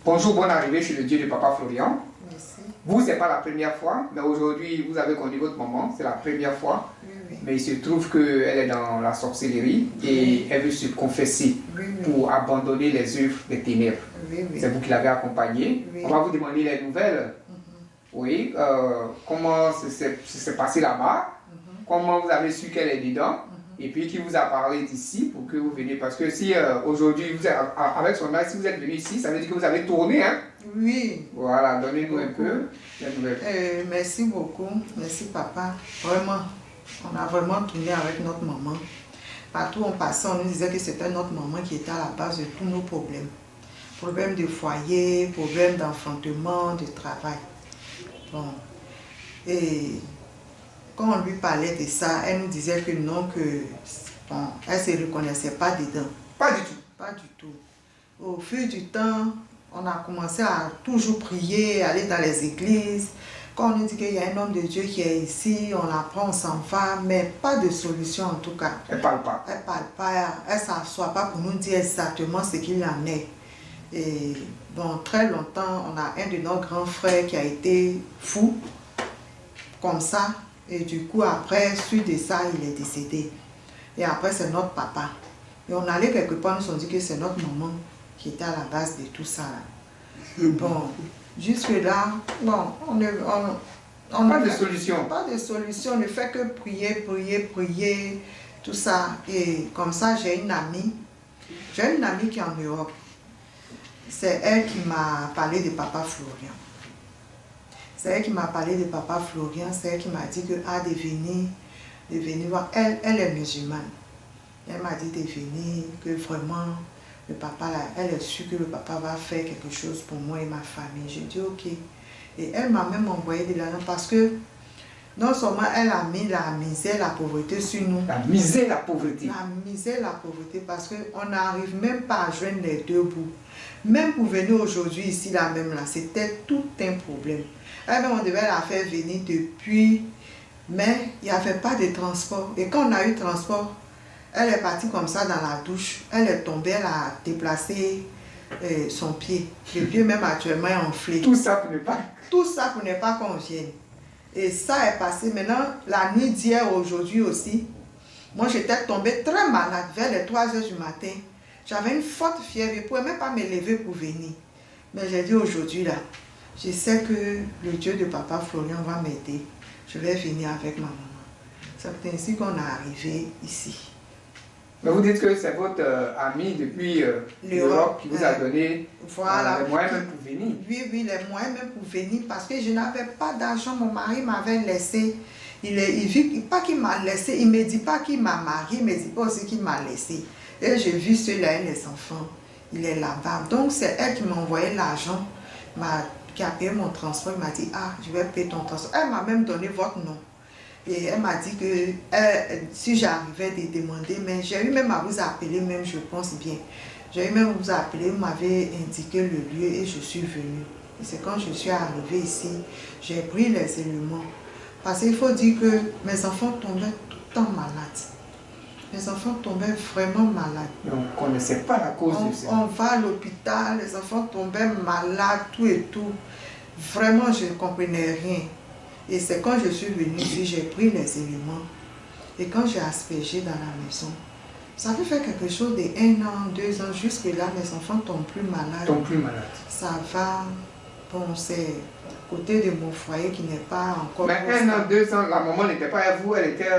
Bonjour, bonne arrivée chez le Dieu de Papa Florian. Merci. Vous, c'est pas la première fois, mais aujourd'hui, vous avez connu votre maman, c'est la première fois. Oui, oui. Mais il se trouve qu'elle est dans la sorcellerie et elle veut se confesser Oui, oui. pour abandonner les œuvres des ténèbres. Oui, oui. C'est vous qui l'avez accompagnée. Oui. On va vous demander les nouvelles. Oui, comment s'est passé là-bas, comment vous avez su qu'elle est dedans, et puis qui vous a parlé d'ici pour que vous veniez. Parce que si aujourd'hui, vous êtes avec son âge, si vous êtes venu ici, ça veut dire que vous avez tourné, hein? Oui. Voilà, donnez-nous un peu les nouvelles. Merci beaucoup. Merci papa. Vraiment, on a vraiment tourné avec notre maman. Partout où on passait, on nous disait que c'était notre maman qui était à la base de tous nos problèmes. Problèmes de foyer, problèmes d'enfantement, de travail. Bon. Et quand on lui parlait de ça, elle nous disait que non, que bon, elle ne se reconnaissait pas dedans. Pas du tout. Pas du tout. Au fil du temps, on a commencé à toujours prier, aller dans les églises. Quand on nous dit qu'il y a un homme de Dieu qui est ici, on l'apprend, on s'en va, mais pas de solution en tout cas. Elle parle pas. Elle parle pas, elle ne s'assoit pas pour nous dire exactement ce qu'il en est. Et bon, très longtemps, on a un de nos grands frères qui a été fou, comme ça. Et du coup, après, suite de ça, il est décédé. Et après, c'est notre papa. Et on allait quelque part, nous sommes dit que c'est notre maman qui était à la base de tout ça. Bon, jusque-là, bon, on Pas de solution. Pas de solution, on ne fait que prier, prier, prier, tout ça. Et comme ça, j'ai une amie qui est en Europe. C'est elle qui m'a parlé de Papa Florian. C'est elle qui m'a parlé de Papa Florian, c'est elle qui m'a dit que de venir voir. Elle est musulmane. Elle m'a dit de venir, que vraiment, le papa, là, elle est sûre que le papa va faire quelque chose pour moi et ma famille. J'ai dit ok. Et elle m'a même envoyé de l'argent parce que non seulement elle a mis la misère, la pauvreté sur nous. La misère, la pauvreté. La misère, la pauvreté, parce qu'on n'arrive même pas à joindre les deux bouts. Même pour venir aujourd'hui ici, là même, là, c'était tout un problème. Elle-même, on devait la faire venir depuis, mais il n'y avait pas de transport. Et quand on a eu transport, elle est partie comme ça dans la douche. Elle est tombée, elle a déplacé son pied. Le pied même actuellement est enflé. Tout ça pour ne pas... Tout ça pour ne pas qu'on vienne. Et ça est passé. Maintenant, la nuit d'hier, aujourd'hui aussi, moi j'étais tombée très malade vers les 3 heures du matin. J'avais une forte fièvre, je ne pouvais même pas me lever pour venir. Mais j'ai dit aujourd'hui là, je sais que le Dieu de Papa Florian va m'aider. Je vais venir avec ma maman. C'est ainsi qu'on est arrivé ici. Mais vous dites que c'est votre ami depuis l'Europe qui vous a donné voilà, les moyens même pour venir. Oui, oui, les moyens même pour venir parce que je n'avais pas d'argent. Mon mari m'avait laissé. Pas qu'il m'a laissé, il ne me dit pas qu'il m'a marié, il ne me dit pas aussi qu'il m'a laissé. Et j'ai vu ceux-là et les enfants. Il est là-bas. Donc c'est elle qui m'a envoyé l'argent, qui a payé mon transport. Il m'a dit, ah, je vais payer ton transport. Elle m'a même donné votre nom. Et elle m'a dit que si j'arrivais de demander, mais j'ai eu même à vous appeler, même je pense bien. J'ai eu même à vous appeler, vous m'avez indiqué le lieu et je suis venue. Et c'est quand je suis arrivée ici, j'ai pris les éléments. Parce qu'il faut dire que mes enfants tombaient tout le temps malades. Mes enfants tombaient vraiment malades. Mais on ne connaissait pas la cause de ça. On va à l'hôpital, les enfants tombaient malades, tout et tout. Vraiment, je ne comprenais rien. Et c'est quand je suis venue ici, j'ai pris les éléments. Et quand j'ai aspergé dans la maison, ça fait faire quelque chose de 1 an, 2 ans, jusque-là, mes enfants ne tombent plus malades. Tombent plus malades. Ça va. Bon, c'est côté de mon foyer qui n'est pas encore... Mais 1 an, 2 ans, la maman n'était pas à vous, elle était...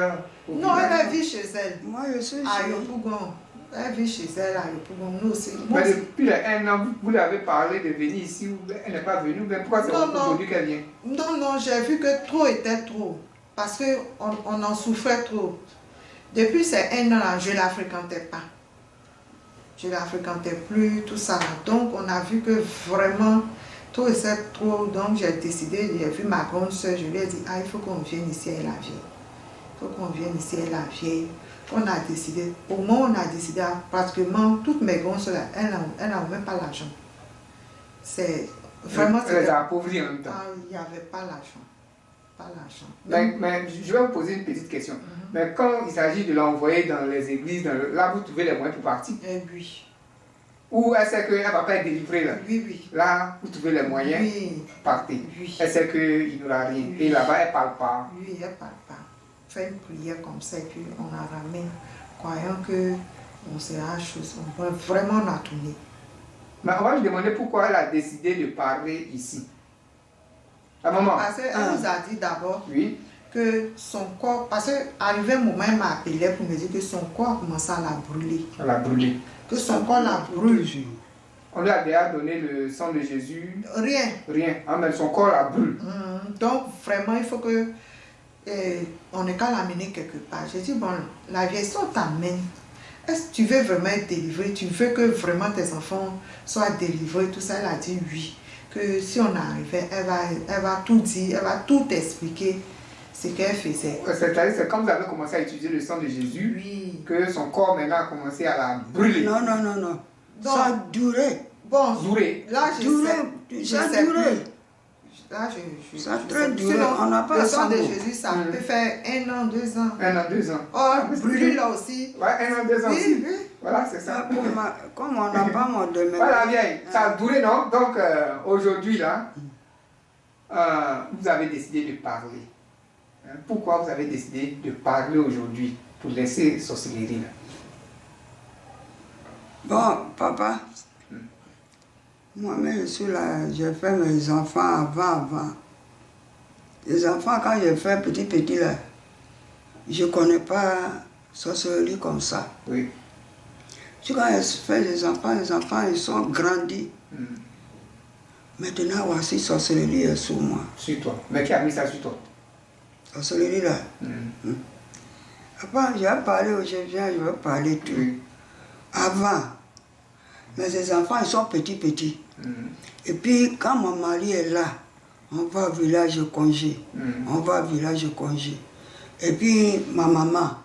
Non, elle vit chez elle. Moi, je suis À chez Yopougon. Elle vit chez elle à Yopougon. Nous aussi. Mais depuis les 1 an, vous lui avez parlé de venir ici, elle n'est pas venue. Mais pourquoi c'est aujourd'hui qu'elle vient? Non, non, j'ai vu que trop était trop. Parce qu'on en souffrait trop. Depuis ces 1 an là, je ne la fréquentais pas. Je ne la fréquentais plus, tout ça. Donc, on a vu que vraiment, trop était trop. Donc, j'ai décidé, j'ai vu ma grande soeur, je lui ai dit, ah, il faut qu'on vienne ici à la vieille. Il faut qu'on vienne ici à la vieille. On a décidé, au moins on a décidé, pratiquement toutes mes grandes soeurs, elles n'ont même pas l'argent. C'est vraiment... Elle les a appauvries en même temps. Il n'y avait pas l'argent. Pas l'argent. Mais je vais vous poser une petite question. Mais quand il s'agit de l'envoyer dans les églises, là vous trouvez les moyens pour partir? Oui. Ou elle sait qu'elle ne va pas être délivrée là. Oui, oui. Là, vous trouvez les moyens, Oui. partez. Oui. Elle sait qu'il n'y aura rien. Et là-bas, elle ne parle pas. Oui, elle ne parle pas. Fait une prière comme ça et puis on la ramène, croyant que on sera chose. Vraiment, on a tourné. Mais on va lui demander pourquoi elle a décidé de parler ici. La maman. Parce qu'elle nous a dit d'abord oui. que son corps, parce qu'arrivé un moment, elle m'a appelé pour me dire que son corps commençait à la brûler. Elle a brûlé. Que son corps la brûle. On lui a déjà donné le sang de Jésus. Rien. Rien. Ah, mais son corps la brûle. Donc, vraiment, il faut que on n'est qu'à l'amener quelque part. J'ai dit, bon, la vieille, si on t'amène, est-ce que tu veux vraiment être délivré? Tu veux que vraiment tes enfants soient délivrés? Tout ça, elle a dit oui. Que si on arrivait, elle va tout dire, elle va tout expliquer ce qu'elle faisait. C'est-à-dire, c'est quand vous avez commencé à utiliser le sang de Jésus, oui, que son corps maintenant a commencé à la brûler. Non. Donc, ça a duré. Bon, Duré. là, Ça a duré. Là, ça a très duré. On n'a pas le sang de ça. Jésus, ça peut faire 1 an, 2 ans. 1 an, 2 ans. Oh, brûler là aussi. Ouais, 1 an, 2 ans Oui, aussi. oui. Voilà, c'est ça. Comme on n'a pas mon domaine. Voilà, vieille. Ça a duré, non? Donc, aujourd'hui, là, vous avez décidé de parler. Hein? Pourquoi vous avez décidé de parler aujourd'hui pour laisser sorcellerie là? Bon, papa, moi-même, je suis là, j'ai fait mes enfants avant. Les enfants, quand j'ai fait petit là, je ne connais pas sorcellerie comme ça. Oui. Quand j'ai fait les enfants, ils sont grandis. Maintenant, voici sorcellerie est sur moi. Sur toi. Mais qui a mis ça sur toi? Sorcellerie là. Après, je vais parler aujourd'hui, je vais parler tout. Oui. Avant, mais les enfants, ils sont petits. Et puis, quand mon mari est là, on va au village de congé. Et puis, ma maman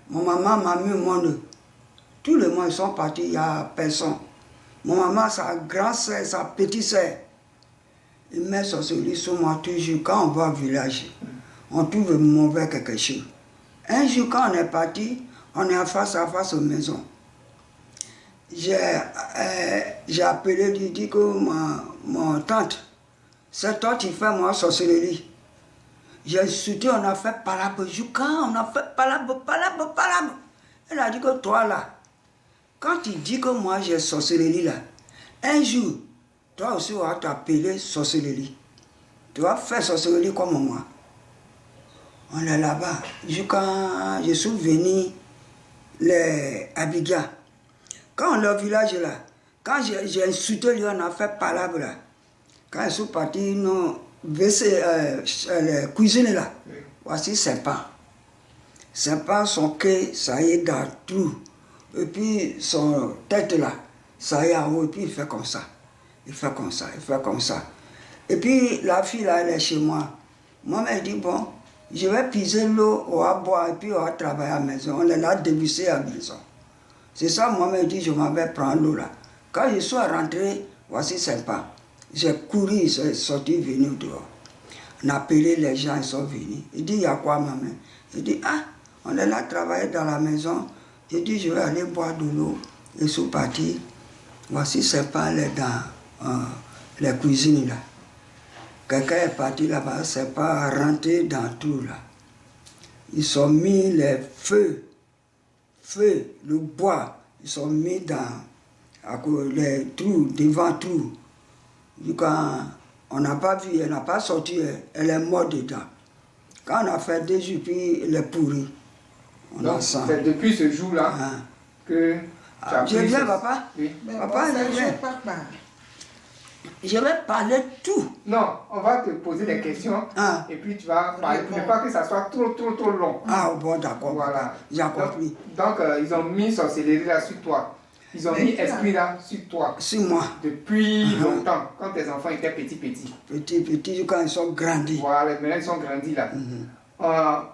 m'a mis au monde. Tous les mois, ils sont partis, il n'y a personne. Mon maman, sa grande soeur, sa petite soeur, ils mettent sorcellerie sur moi toujours. Quand on va au village, on trouve mauvais quelque chose. Un jour, quand on est parti, on est face à face aux maisons. J'ai appelé, lui dit que mon tante, cette tante, il fait moi sorcellerie. J'ai insulté, on a fait palabre, on a fait palabre. Elle a dit que toi là, quand tu dis que moi j'ai sorcellerie là, un jour, toi aussi on va t'appeler sorcellerie. Tu vas faire sorcellerie comme moi. On est là-bas. Quand je suis venu les Abidjan, quand on est au village là, quand j'ai insulté lui, on a fait palabre là. Quand je suis parti, nous, la cuisine là, voici Saint-Pan. Saint-Pan, son quai, ça y est dans tout. Et puis son tête là, ça y est en haut, et puis il fait comme ça. Et puis la fille là, elle est chez moi. Moi, elle dit, bon, je vais piser l'eau, on va boire, et puis on va travailler à la maison. On est là, débusser à la maison. C'est ça, moi, elle dit, je m'en vais prendre l'eau là. Quand je suis rentré, voici Saint-Pan. J'ai couru, ils sont sortis, venus dehors. On a appelé les gens, ils sont venus. Il dit, il y a quoi, maman? Il dit, on est là, travailler dans la maison. J'ai dit, je vais aller boire de l'eau. Ils sont partis. Voici Saint-Pan, elle est dans la cuisine là. Quelqu'un est parti là-bas, Saint-Pan rentré dans tout là. Ils ont mis les feux, le bois, ils ont mis dans les trous, devant trous. Quand on n'a pas vu, elle n'a pas sorti, elle est morte dedans. Quand on a fait 2 jours, puis elle est pourrie. Donc, c'est depuis ce jour-là que tu as je pris viens, papa. Oui. Papa, je viens. Je vais parler tout. Non, on va te poser des questions et puis tu vas parler. Il ne faut pas que ça soit trop long. Bon, d'accord. Voilà. J'ai compris. Donc, ils ont mis sorcellerie là sur toi. Ils ont mis esprit là sur toi. Sur moi. Depuis longtemps, quand tes enfants étaient petits. Petits, quand ils sont grandis. Voilà, maintenant ils sont grandis là.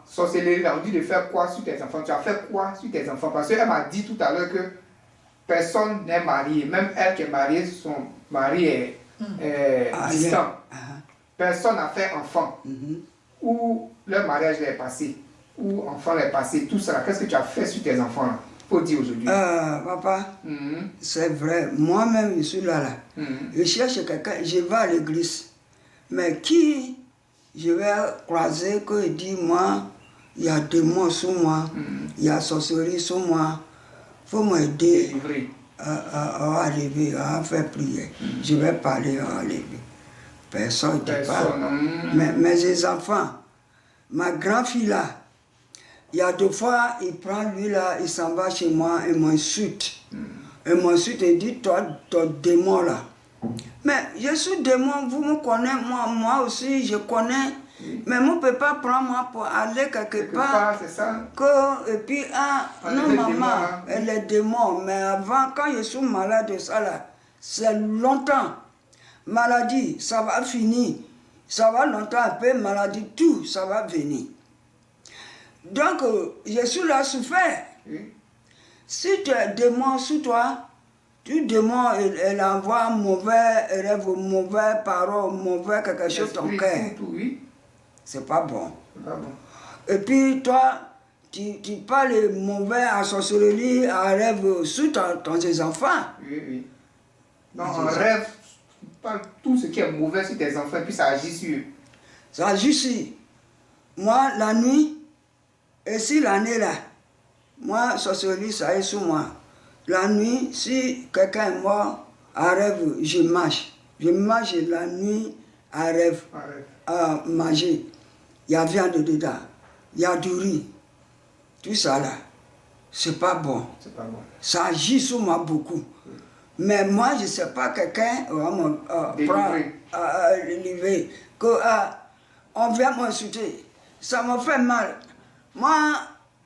Sorcellerie là, on dit de faire quoi sur tes enfants? Tu as fait quoi sur tes enfants? Parce qu'elle m'a dit tout à l'heure que personne n'est marié. Même elle qui est mariée, son mari est distant. Personne n'a fait enfant. Ou leur mariage est passé. Ou enfant est passé. Tout ça, qu'est-ce que tu as fait sur tes enfants là? faut dire aujourd'hui. Papa, c'est vrai, moi-même je suis là. Je cherche quelqu'un, je vais à l'église. Mais qui je vais croiser que dit moi, il y a démons sur moi, il y a sorcellerie sur moi, il faut m'aider à arriver, à faire prier. Je vais parler à arriver. Personne ne dit pas. Mais les enfants, ma grand-fille là, il y a 2 fois, il prend lui là, il s'en va chez moi et m'insulte. Et m'insulte et dit, toi, ton démon là. Mais je suis démon, vous me connaissez, moi aussi je connais. Mais on ne peut pas prendre moi pour aller quelque part. C'est ça. Et puis, non maman, elle est démon. Mais avant, quand je suis malade de ça là, c'est longtemps. Maladie, ça va finir. Ça va longtemps, un peu maladie, tout, ça va venir. Donc, je suis là souffert. Si tu es démon sur toi, tu démon, elle envoie mauvais rêve, mauvais parole, mauvais quelque chose dans ton cœur. C'est pas bon. Et puis toi, tu parles mauvais à sorcellerie, à rêve sur tes enfants. Oui. Non, en rêve, tu parles tout ce qui est mauvais sur tes enfants, puis ça agit sur eux. Ça agit sur. Moi, la nuit, et si l'année là, moi, sorcellerie, ça est sur moi. La nuit, si quelqu'un est mort, à rêve, je marche. Je marche la nuit à rêve, à manger. Il y a viande dedans, il y a du riz. Tout ça là, c'est pas bon. Ça agit sur moi beaucoup. Mais moi, je ne sais pas, quelqu'un va me prendre, livrer, qu'on vient m'insulter. Ça me fait mal. Moi,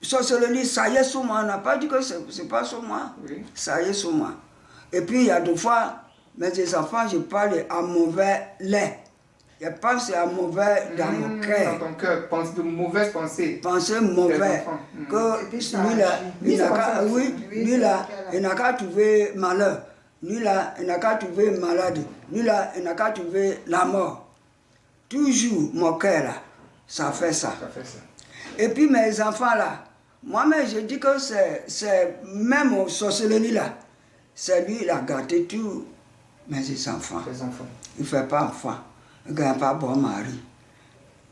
sorcellerie, ça y est sur moi. On n'a pas dit que ce n'est pas sur moi. Ça y est sur moi. Et puis, il y a 2 fois, mes enfants, je parle à mauvais lait. Je pense à mauvais dans mon cœur. Dans ton cœur, pense de mauvaises pensées. Pensées mauvaises. Que lui là, il n'a qu'à trouver malheur. Lui là, il n'a qu'à trouver malade. Lui là, il n'a qu'à trouver la mort. Toujours mon cœur là, ça fait ça. Et puis mes enfants là, moi-même je dis que c'est même au sorcellerie là, c'est lui qui a gâté tous mes enfants. Il ne fait pas enfant. Il ne gagne pas bon mari.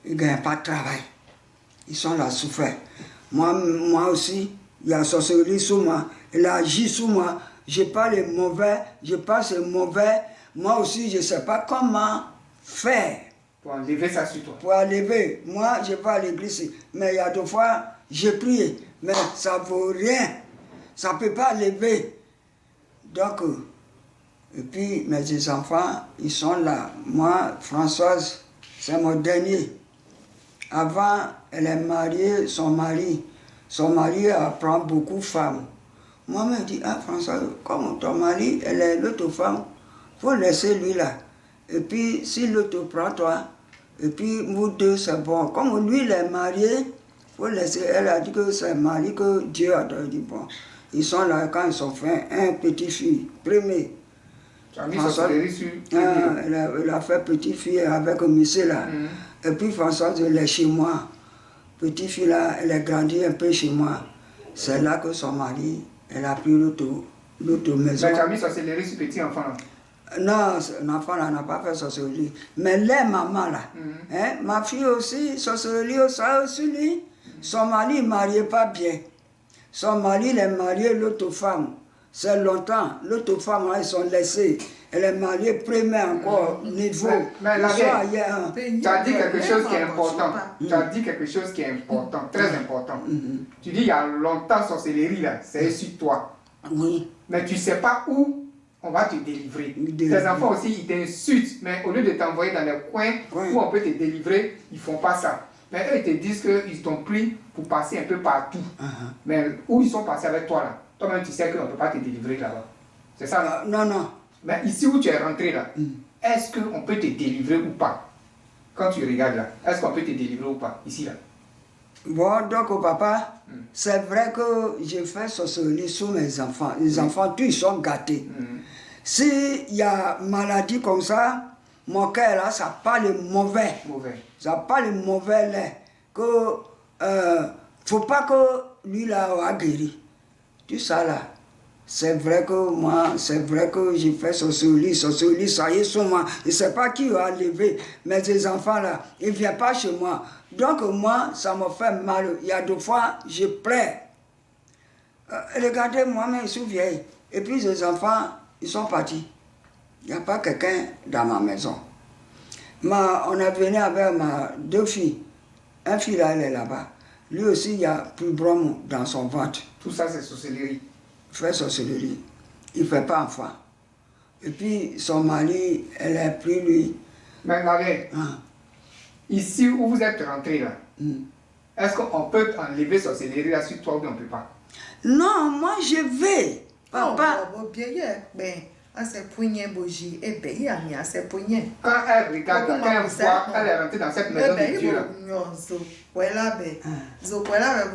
Il ne gagne pas de travail. Ils sont là souffrants. Moi aussi, il y a sorcellerie sur moi. Il agit sur moi. Je parle mauvais, je pense mauvais. Moi aussi, je ne sais pas comment faire. Pour enlever ça sur toi. Pour enlever. Moi, je vais à l'église. Mais il y a 2 fois, j'ai prié. Mais ça ne vaut rien. Ça ne peut pas lever. Donc, et puis mes enfants, ils sont là. Moi, Françoise, c'est mon dernier. Avant, elle est mariée, son mari apprend beaucoup de femmes. Moi, je me dis, Françoise, comme ton mari, elle est l'autre femme, il faut laisser lui là. Et puis, si l'autre prend toi, et puis vous deux, c'est bon. Comme lui, il est marié, il faut laisser. Elle a dit que c'est mari que Dieu a donné. Bon, ils sont là quand ils sont faits, un petit fille, premier. François, elle a fait petite fille avec un monsieur là. Et puis Françoise, elle est chez moi. Petite fille là, elle est grandie un peu chez moi. C'est là que son mari, elle a pris l'autre maison. Mais tu as mis sorcellerie sur petit enfant là? Non, l'enfant là n'a pas fait sorcellerie. Mais les mamans là, ma fille aussi, sorcellerie, ça aussi lui. Son mari ne mariait pas bien. Son mari, il est marié l'autre femme. C'est longtemps. L'autre femme, là, ils sont laissés. Elle est mariée premier encore niveau. Mais là, tu as dit quelque chose qui est important. Tu as dit quelque chose qui est important, très important. Tu dis il y a longtemps sorcellerie là, c'est sur toi. Oui. Mais tu ne sais pas où on va te délivrer. Tes enfants aussi, ils t'insultent, mais au lieu de t'envoyer dans les coins où on peut te délivrer, ils ne font pas ça. Mais eux, ils te disent qu'ils t'ont pris pour passer un peu partout. Mais où ils sont passés avec toi là, toi-même tu sais qu'on ne peut pas te délivrer là-bas. C'est ça là? Non. Mais ici où tu es rentré là, est-ce qu'on peut te délivrer ou pas? Quand tu regardes là, est-ce qu'on peut te délivrer ou pas? Ici là. Bon, donc papa, c'est vrai que j'ai fait sorcellerie sur mes enfants. Les enfants, tous ils sont gâtés. S'il y a maladie comme ça, mon cœur là, ça parle mauvais. Ça parle mauvais lait. Que faut pas que lui là a guéri. tout ça là. C'est vrai que moi, c'est vrai que j'ai fait sorcellerie, ça y est sur moi. Je ne sais pas qui a levé, mais ces enfants-là, ils ne viennent pas chez moi. Donc moi, ça me fait mal. Il y a 2 fois, je pleure. Regardez, moi-même, je suis vieille. Et puis ces enfants, ils sont partis. Il n'y a pas quelqu'un dans ma maison. On est venu avec ma 2 filles. Un fille là, elle est là-bas. Lui aussi, il y a plus brome dans son ventre. Tout ça, c'est sorcellerie. Il fait sorcellerie. Il ne fait pas enfant. Et puis son mari, elle a pris lui. Mais regardez, ici où vous êtes rentré là, est-ce qu'on peut enlever sorcellerie là sur toi ou on ne peut pas? Non, moi je vais. Papa. C'est poignet bougie. Et bien, il y a mis à ses poignets. Quand elle regarde, quand elle voit, elle est rentrée dans cette maison de Dieu là. Voilà, ben. Zokwela,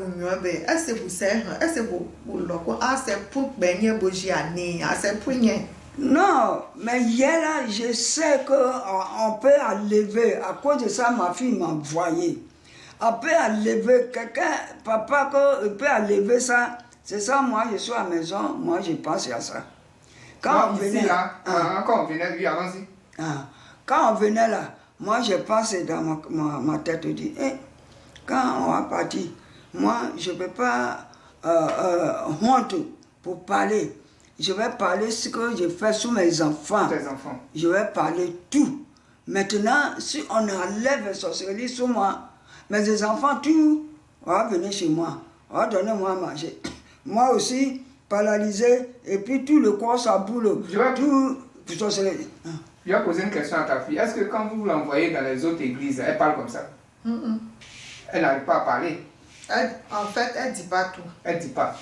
ben, est-ce que vous savez, est-ce que vous l'avez, c'est pour baigner bougie à nez, c'est poignet. Non, mais hier là, je sais qu'on peut enlever. À cause de ça, ma fille m'a envoyé. On peut enlever quelqu'un, papa, qu'on peut enlever ça. C'est ça, moi, je suis à la maison, moi, je pense à ça. Quand on venait là, quand on venait, lui, allons-y. Quand on venait là, moi, je pensais dans ma tête, je dis, quand on va partir, moi, je ne peux pas honte pour parler. Je vais parler ce que je fais sur mes enfants. Tes enfants. Je vais parler tout. Maintenant, si on enlève la sorcellerie sur moi, mes enfants, tout, on va venir chez moi. On va donner moi à manger. Moi aussi, paralysé, et puis tout le corps, ça boule. Tout, sorcellerie. Je vais poser une question à ta fille. Est-ce que quand vous l'envoyez dans les autres églises, elle parle comme ça? Elle n'arrive pas à parler. En fait, elle ne dit pas tout. Elle ne dit pas.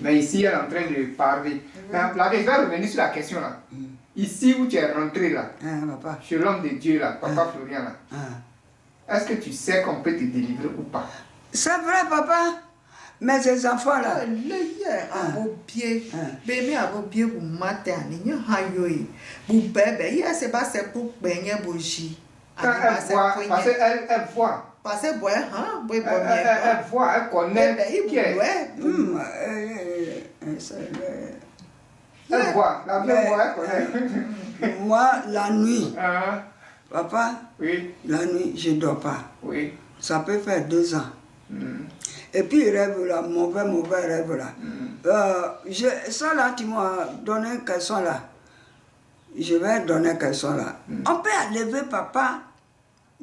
Mais ici, elle est en train de parler. Là, je vais revenir sur la question là. Ici où tu es rentré là, chez l'homme de Dieu là, papa Florian là, est-ce que tu sais qu'on peut te délivrer ou pas? C'est vrai, papa. Mais ces enfants là. À vos pieds, bébé à vos pieds, vous matez, vous bébé, c'est pas c'est pour baigner bougie. Quand elle voit, parce qu'elle voit. Parce que, elle voit, elle connaît qui est. Elle voit, la même voix, elle connaît. Moi, la nuit, papa, oui. La nuit, je ne dors pas. Oui. Ça peut faire 2 ans. Et puis, rêve là, mauvais rêve là. Ça là, tu m'as donné une question là. Je vais donner une question là. On peut enlever, papa.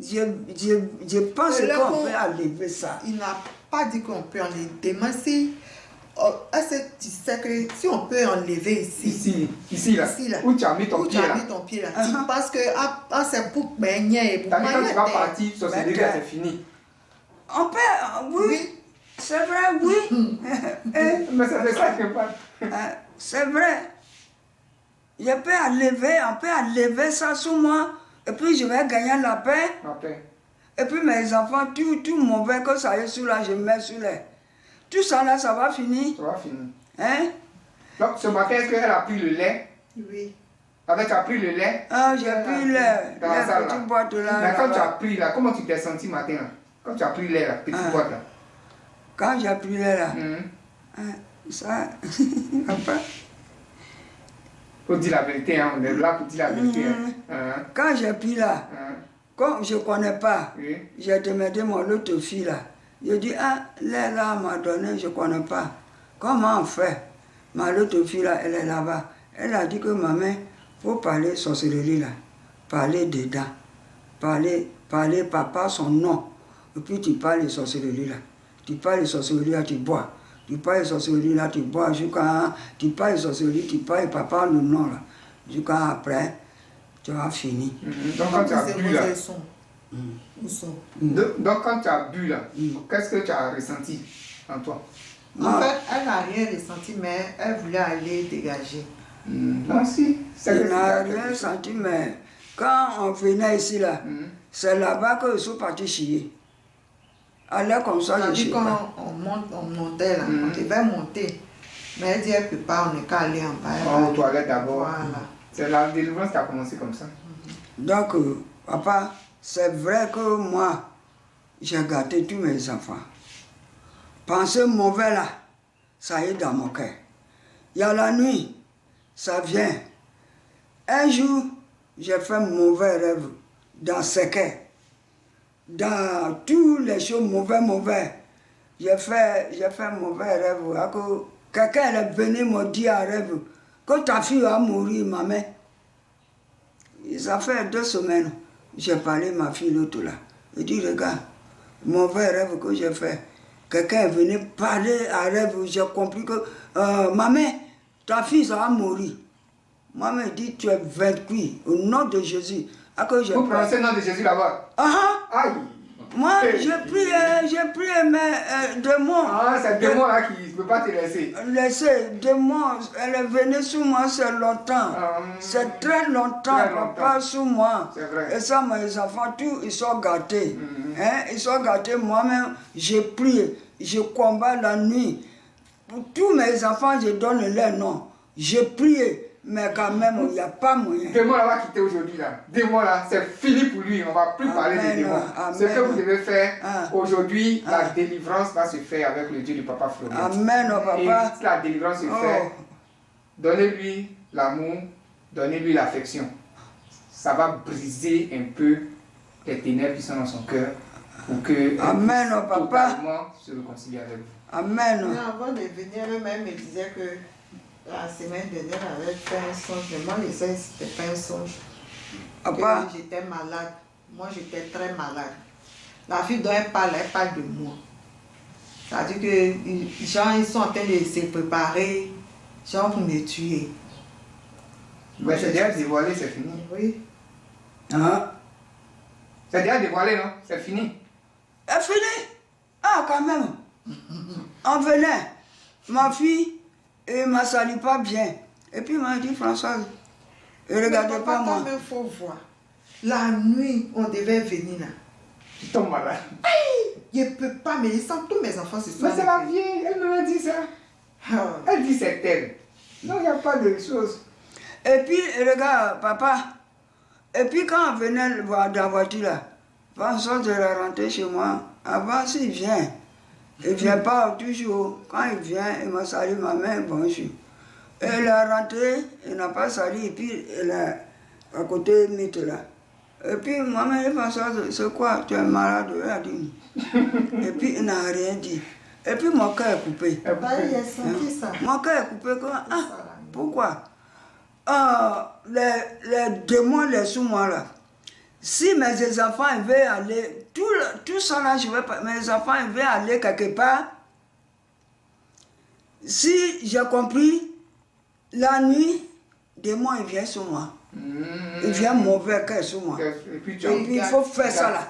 Je pense qu'on peut enlever ça. Il n'a pas dit qu'on peut enlever. Mais si, tu sais que si on peut enlever ici. Ici là. Où tu as mis ton pied là. Parce que c'est pour baigner. Quand tu vas partir, c'est fini. On peut, oui. C'est vrai, oui. Mais ça fait ça que pas. C'est vrai. On peut enlever ça sur moi. Et puis je vais gagner la paix. Et puis mes enfants, tout mauvais que ça est sur là, je mets sur les. Tout ça là, ça va finir. Ça va finir. Hein? Donc ce matin, est-ce qu'elle a pris le lait? Oui. Tu as pris le lait? J'ai pris le lait. La petite boîte là. Mais quand tu as pris là, comment tu t'es senti matin là? Quand tu as pris le lait, la petite boîte là? Quand j'ai pris le lait là, ça, après. Faut dire la vérité, hein. On est là pour dire la vérité. Quand j'ai pris là, comme je ne connais pas, oui. J'ai demandé mon autre fille là. Je dis, lait là, m'a donné, je ne connais pas. Comment on fait? Ma autre fille là, elle est là-bas. Elle a dit que maman, il faut parler sorcellerie là. Parler dedans. Parler papa son nom. Et puis tu parles de sorcellerie là. Tu parles de sorcellerie là, tu bois. Tu parles de sorcellerie là, tu bois. Jusqu'à tu parles de sorcellerie, tu parles de papa le nom là. Jusqu'à après, tu as fini. Donc quand tu as bu là. Donc quand tu as bu là, qu'est-ce que tu as ressenti en toi? En fait, elle n'a rien ressenti, mais elle voulait aller dégager. Moi aussi. Elle n'a rien senti, mais quand on venait ici là, c'est là-bas que je suis parti chier. Alors comme ça, je suis quand on montait là, on devait monter. Mais elle dit, elle ne peut pas, on n'est qu'à aller en bas. Aux toilettes d'abord. Voilà. C'est la délivrance qui a commencé comme ça. Donc, papa, c'est vrai que moi, j'ai gâté tous mes enfants. Penser mauvais là, ça est dans mon cœur. Il y a la nuit, ça vient. Un jour, j'ai fait un mauvais rêve dans ce cœur. Dans tous les choses mauvais. J'ai fait un mauvais rêve. Quelqu'un est venu me dire en rêve que ta fille va mourir, maman. Ça fait 2 semaines. J'ai parlé à ma fille l'autre là. Je dis, regarde, mauvais rêve que j'ai fait. Quelqu'un est venu parler en rêve. J'ai compris que, maman, ta fille ça va mourir. Maman dit, tu es vaincu au nom de Jésus. Vous prononcez le nom de Jésus là-bas? Aïe! Moi, j'ai pris mes démons. C'est le démon là qui ne peut pas te laisser. Démon, elle est venue sous moi, c'est longtemps. C'est très longtemps, papa, sous moi. C'est vrai. Et ça, mes enfants, tous, ils sont gâtés. Ils sont gâtés. Moi-même, j'ai prié, je combats la nuit. Pour tous mes enfants, je donne leur nom. J'ai prié. Mais quand même, il n'y a pas moyen. Le démon là va quitter aujourd'hui là. Le démon là, c'est fini pour lui. On ne va plus parler des démons. Ce que vous devez faire aujourd'hui, la délivrance va se faire avec le Dieu du papa Florian. Amen, papa. Et si la délivrance se fait, donnez-lui l'amour, donnez-lui l'affection. Ça va briser un peu les ténèbres qui sont dans son cœur pour que Amen, papa. totalement se réconcilie avec vous. Amen. Mais avant de venir, elle me disait que la semaine dernière, elle avait fait un songe. Mais moi, je sais que ce n'était pas un songe. Papa. Que j'étais malade. Moi, j'étais très malade. La fille dont elle parle de moi. C'est-à-dire que les gens, ils sont en train de se préparer, genre pour me tuer. Mais c'est déjà dévoilé, c'est fini. Oui. C'est déjà dévoilé, non? C'est fini. C'est fini? Quand même. On venait. Ma fille, elle ne m'a sali pas bien. Et puis, il m'a dit, Françoise, ne regardez pas moi. Il faut voir. La nuit, on devait venir là. Tu tombes malade. Je ne peux pas, mais ils sont tous mes enfants ce soir. Mais c'est la vieille, elle me dit ça. Elle dit c'est elle. Non, il n'y a pas de choses. Et puis, regarde, papa. Et puis, quand on venait voir dans la voiture là, Françoise est rentré chez moi. Avant, s'il vient, il ne vient pas toujours. Quand il vient, il m'a salué ma main, bonjour. Elle est rentrée, il n'a pas salué, et puis elle est à côté de Mite là. Et puis, maman dit, Françoise, c'est quoi? Tu es malade? Elle a dit. Et puis, il n'a rien dit. Et puis, mon cœur est coupé. Il a senti ça. Mon cœur est coupé. Pourquoi? Les démons, les sous moi là. Si mes enfants veulent aller, tout ça là, je veux pas, mes enfants veulent aller quelque part. Si j'ai compris, la nuit, démon il vient sur moi. Il vient mauvais cœur sur moi. Et puis il faut faire ça là.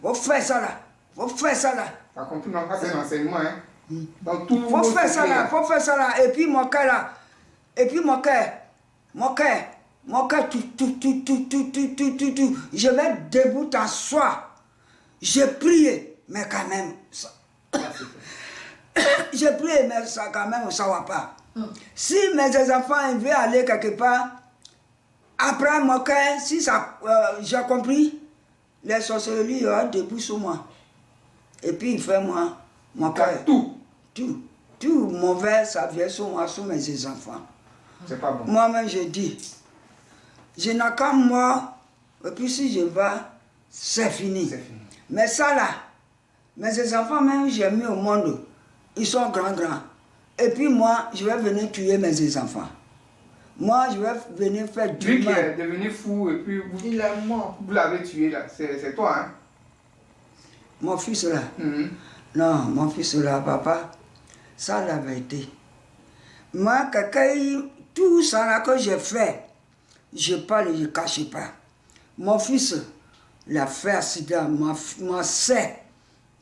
Faut faire ça là. Faut faire ça là. Tu as compris, non, c'est un enseignement. Hein? Dans tout Faut faire ça là. Faut faire ça là. Et puis mon cœur là. Et puis mon cœur, tout. Je vais debout t'asseoir. J'ai prié, mais quand même, ça. J'ai prié, mais ça quand même, ça ne va pas. Si mes enfants veulent aller quelque part, après mon cœur, si ça, j'ai compris, les sorcelleries ont debout sur moi. Et puis il fait moi, mon cœur. Tout mauvais, ça vient sur moi, sur mes enfants. C'est pas bon. Moi-même, je dis, je n'ai qu'à moi, et puis si je vais, c'est fini. Mais ça là, mes enfants même, j'ai mis au monde, ils sont grands. Et puis moi, je vais venir tuer mes enfants. Moi, je vais venir faire du mal. Lui qui est devenu fou, et puis il est mort. Vous l'avez tué là, c'est toi, hein? Mon fils là. Non, mon fils là, papa, ça la vérité. Moi, tout ça là que j'ai fait, je parle et je ne cache pas. Mon fils, il a fait accident, ma sœur,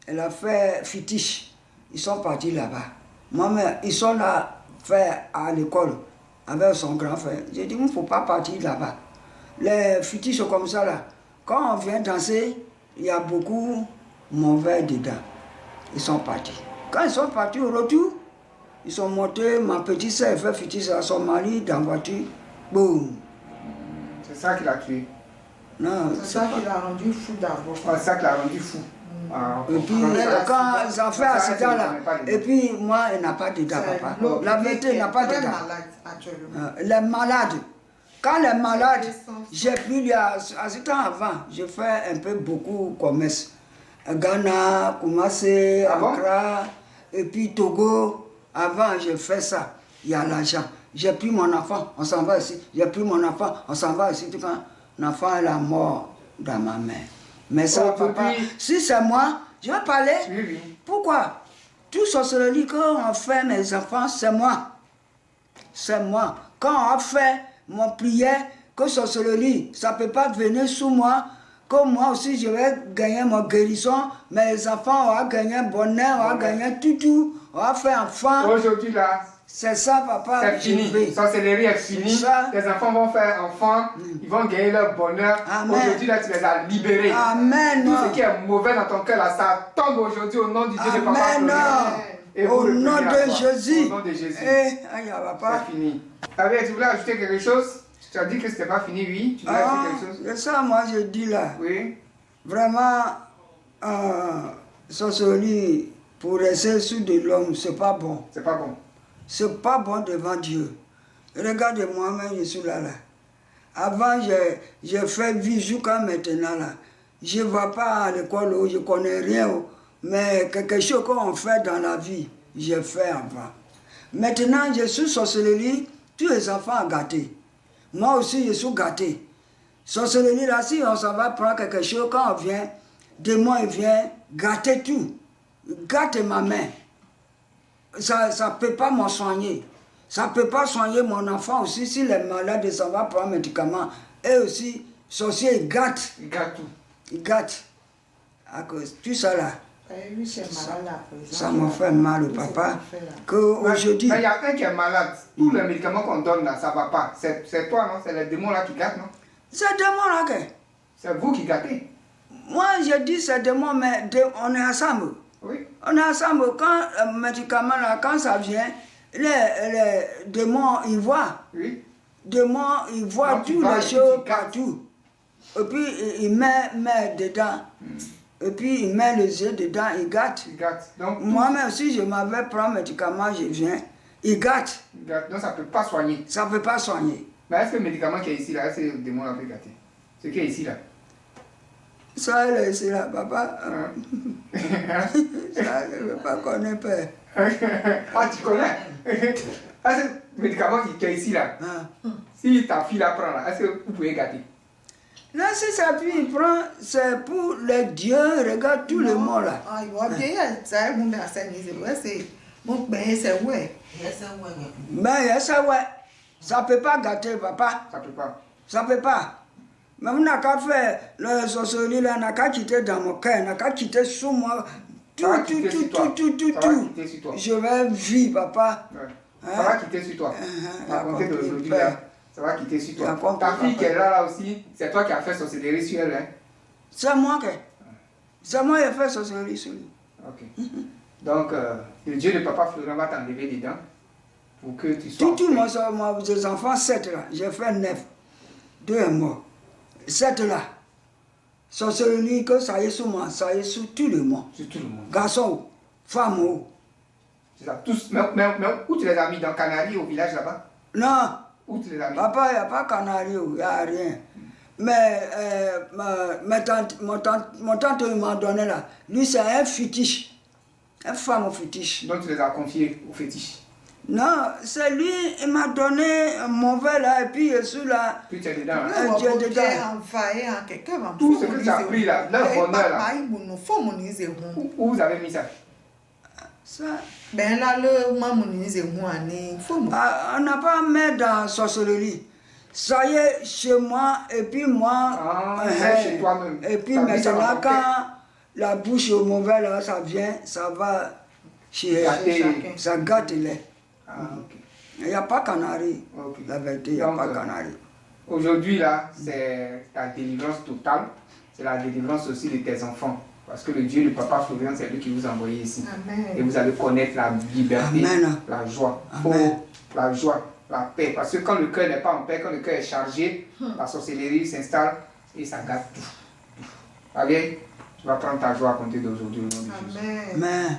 elle a fait fétiche. Ils sont partis là-bas. Moi-même, ils sont là, faire à l'école, avec son grand frère. J'ai dit, il ne faut pas partir là-bas. Les fétiches comme ça là, quand on vient danser, il y a beaucoup mauvais dedans. Ils sont partis. Quand ils sont partis au retour, ils sont montés, ma petite soeur fait fétiche à son mari dans la voiture. Boum. C'est ça qui l'a tué. Non, c'est ça qui l'a rendu fou d'abord. C'est ça qui l'a rendu fou. Et puis, quand ça fait accident là, et puis moi, il n'a pas de dents, papa. La vérité, il n'a pas de dents. Les malades. Quand les malades, j'ai pu lui, à ce temps avant, je fais un peu beaucoup commerce. Ghana, Koumassé, Accra, et puis Togo. Avant, je fais ça. Il y a l'argent. J'ai pris mon enfant, on s'en va ici. J'ai pris mon enfant, on s'en va ici. Quand l'enfant est mort dans ma main. Mais ça, papa, si c'est moi, je vais parler. Oui. Pourquoi? Tout sorcellerie qu'on fait, mes enfants, c'est moi. C'est moi. Quand on fait mon prière, que sorcellerie, ça ne peut pas venir sous moi. Que moi aussi, je vais gagner mon guérison. Mes enfants vont gagner bonheur, vont gagner tout. On va faire enfant. Aujourd'hui, là, c'est ça, papa. c'est fini. Sorcellerie est finie. Les enfants vont faire enfant. Ils vont gagner leur bonheur. Aujourd'hui, là, tu les as libérés. Amen. Tout ce qui est mauvais dans ton cœur, là, ça tombe aujourd'hui au nom du Dieu de Papa. Amen. Au nom de Jésus. Au nom de Jésus. Papa. C'est fini. Javier, tu voulais ajouter quelque chose? Tu as dit que ce n'était pas fini, oui. Tu voulais ajouter quelque chose? C'est ça, moi, je dis là. Oui. Vraiment, sorcellerie, pour rester sous de l'homme, c'est pas bon. C'est pas bon. C'est pas bon devant Dieu. Regardez-moi, même je suis là. Avant, j'ai fait vie jusqu'à maintenant là. Je ne vais pas à l'école, je ne connais rien. Mais quelque chose qu'on fait dans la vie, j'ai fait avant. Maintenant, je suis sorcellerie, tous les enfants gâtés. Moi aussi, je suis gâté. Sorcellerie là, si on s'en va prendre quelque chose, quand on vient, démon il vient gâter tout. Gâte ma main. Ça ne peut pas m'en soigner. Ça ne peut pas soigner mon enfant aussi. Si les malades s'en va prendre un médicament, et aussi, sorcier, il gâte. Il gâte tout. Il gâte. À cause tout ça là. Lui, c'est malade là. Ça m'a fait mal, papa. Qu'aujourd'hui. Mais il y a un qui est malade. Tous les médicaments qu'on donne là, ça ne va pas. C'est toi, non? C'est les démons là qui gâtent, non? C'est démon là que. C'est vous qui gâtez. Moi, je dis c'est démon, mais on est ensemble. Oui. On est ensemble. Quand le médicament là, quand ça vient, les démons, ils voient. Oui. Démons, ils voient toutes les choses partout. Et puis, il met dedans. Et puis, il met les yeux dedans, il gâte. Il gâte. Moi-même, si je m'avais pris un médicament, je viens, il gâte. Il gâte. Donc, ça ne peut pas soigner. Ça ne peut pas soigner. Mais est-ce que le médicament qui est ici, là, est-ce que le démon l'a fait gâter? Ce qui est ici, là. Ça, il est ici, là, papa. Ça, je ne veux pas connaître père. Ah, tu connais? Est-ce que le médicament qui est ici, là, si ta fille la prend, là, est-ce que vous pouvez gâter? Là, si sa fille prend, c'est pour les dieux, regarde tout le monde là. Ah, il va bien, ça vous met à sa mise. C'est mon père, c'est ouais. Mais ça, ouais. Ça ne peut pas gâter, papa. Ça ne peut pas. Ça ne peut pas. Mais on n'a qu'à faire le sorcellerie là, on n'a qu'à quitter dans mon cœur, on n'a qu'à quitter sous moi. Tout. Je vais vivre, papa. Ouais. Ça va quitter sur toi. À compter d'aujourd'hui, là, ça va quitter sur toi. Ta fille qui est là aussi, c'est toi qui as fait sorcellerie sur elle. Hein? C'est moi qui ai fait sorcellerie sur lui. Ok. Donc, le Dieu de Papa Florent va t'enlever dedans pour que tu sois. Tout mes enfants, 7 là, j'ai fait 9. 2 est mort. 7 là. Sorcellerie, que ça y est sur moi, ça y est sur tout le monde. Sur tout le monde. Garçon, femme. C'est ça, tous. Mais où tu les as mis? Dans Canaries, au village là-bas? Non. Où tu les as mis? Papa, il n'y a pas Canaries, il n'y a rien. Mais mon tante m'a donné là. Lui, c'est un fétiche. Une femme au fétiche. Donc tu les as confiés au fétiche? Non, c'est lui, il m'a donné un mauvais là, et puis je suis là. Puis tu es dedans. Tu es dedans. Tout ce que tu as pris là, leur bonheur là. Où vous avez mis ça? Ça. Ben là, le mamonisé, moi, on n'a pas mis dans la sorcellerie. Ça y est, chez moi, et puis moi. Chez toi-même. Et puis maintenant, quand la bouche au mauvais là, ça vient, ça va chez chacun. Ça gâte les. Il n'y a pas Canaries. La vérité, il n'y a pas Canaries. Aujourd'hui, là, c'est la délivrance totale. C'est la délivrance aussi de tes enfants. Parce que le Dieu de Papa Florian, c'est lui qui vous a envoyé ici. Amen. Et vous allez connaître la liberté, la joie, la joie, la paix. Parce que quand le cœur n'est pas en paix, quand le cœur est chargé, la sorcellerie s'installe et ça gâte tout. Ok? Tu vas prendre ta joie à compter d'aujourd'hui au nom de Jésus. Amen. Amen.